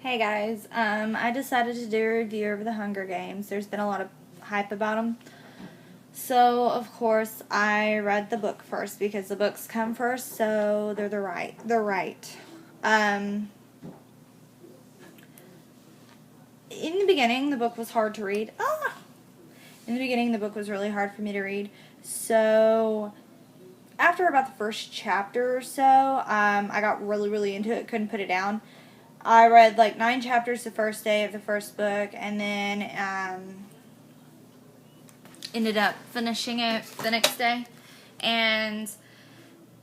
Hey guys, I decided to do a review of the Hunger Games. There's been a lot of hype about them. So, of course, I read the book first because the books come first, so they're right. In the beginning, the book was hard to read. In the beginning, the book was really hard for me to read. So, after about the first chapter or so, I got really into it, couldn't put it down. I read like 9 chapters the first day of the first book, and then ended up finishing it the next day, and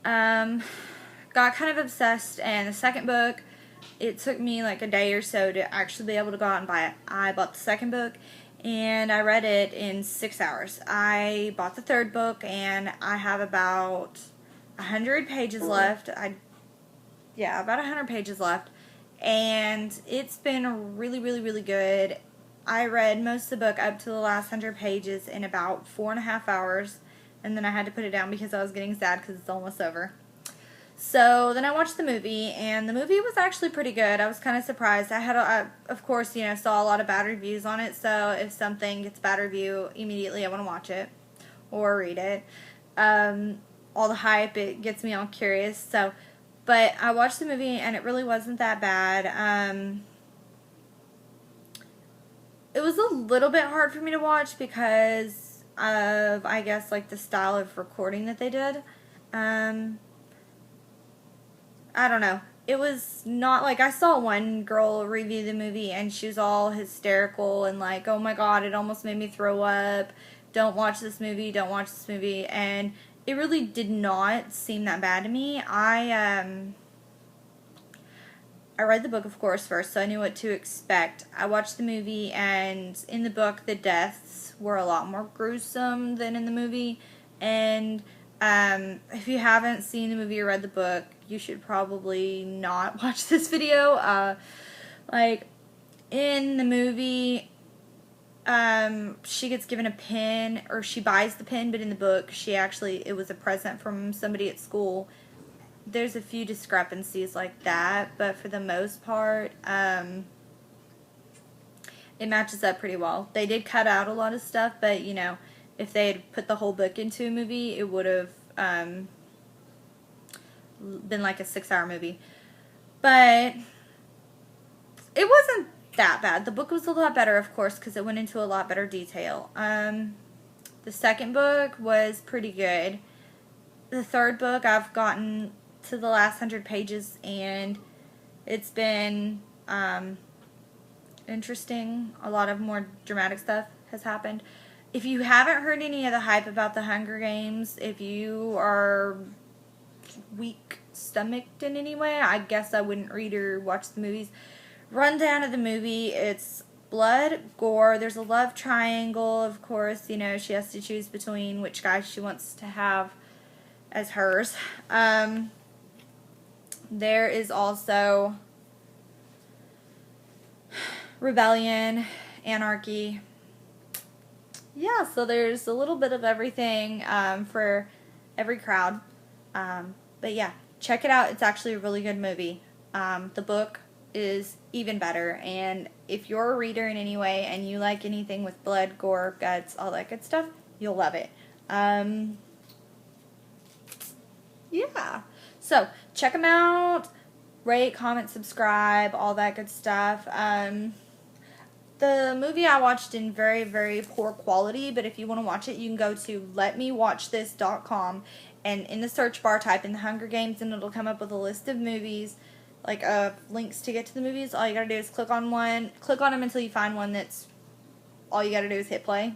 got kind of obsessed. And the second book, it took me like a day or so to actually be able to go out and buy it. I bought the second book, and I read it in 6 hours. I bought the third book, and I have about 100 pages left. About 100 pages left. And it's been really good. I read most of the book up to the last 100 pages in about 4.5 hours, and then I had to put it down because I was getting sad because it's almost over. So then I watched the movie, and the movie was actually pretty good. I was kind of surprised. I of course, saw a lot of bad reviews on it, so if something gets a bad review, immediately I want to watch it or read it. All the hype, it gets me all curious, so... But I watched the movie, and it really wasn't that bad. It was a little bit hard for me to watch because of, I guess, like the style of recording that they did. I don't know. It was not like, I saw one girl review the movie, and she was all hysterical and like, oh my god, it almost made me throw up. Don't watch this movie. Don't watch this movie. And it really did not seem that bad to me. I read the book, of course, first, so I knew what to expect. I watched the movie, and in the book, the deaths were a lot more gruesome than in the movie. And if you haven't seen the movie or read the book, you should probably not watch this video. Like, in the movie... she gets given a pin, or she buys the pin, but in the book, it was a present from somebody at school. There's a few discrepancies like that, but for the most part, it matches up pretty well. They did cut out a lot of stuff, but, if they had put the whole book into a movie, it would have, been like a 6-hour movie. But, it wasn't that bad. The book was a lot better, of course, because it went into a lot better detail. The second book was pretty good. The third book, I've gotten to the last 100 pages, and it's been interesting. A lot of more dramatic stuff has happened. If you haven't heard any of the hype about the Hunger Games, if you are weak-stomached in any way, I guess I wouldn't read or watch the movies. Rundown of the movie: it's blood, gore, there's a love triangle, of course. She has to choose between which guy she wants to have as hers. There is also rebellion, anarchy. Yeah, so there's a little bit of everything for every crowd. But yeah, check it out. It's actually a really good movie. The book is even better, and if you're a reader in any way and you like anything with blood, gore, guts, all that good stuff, you'll love it. Yeah, so check them out. Rate, comment, subscribe, all that good stuff. The movie I watched in very poor quality, but if you want to watch it, you can go to letmewatchthis.com, and in the search bar type in the Hunger Games, and it'll come up with a list of movies, like links to get to the movies. All you gotta do is click on them until you find one that's, all you gotta do is hit play.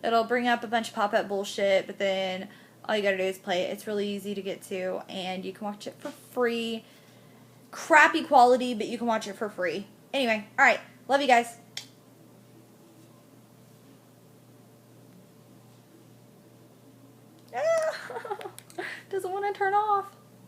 It'll bring up a bunch of pop-up bullshit, but then all you gotta do is play it. It's really easy to get to, and you can watch it for free. Crappy quality, but you can watch it for free. Anyway, alright, love you guys. Doesn't want to turn off.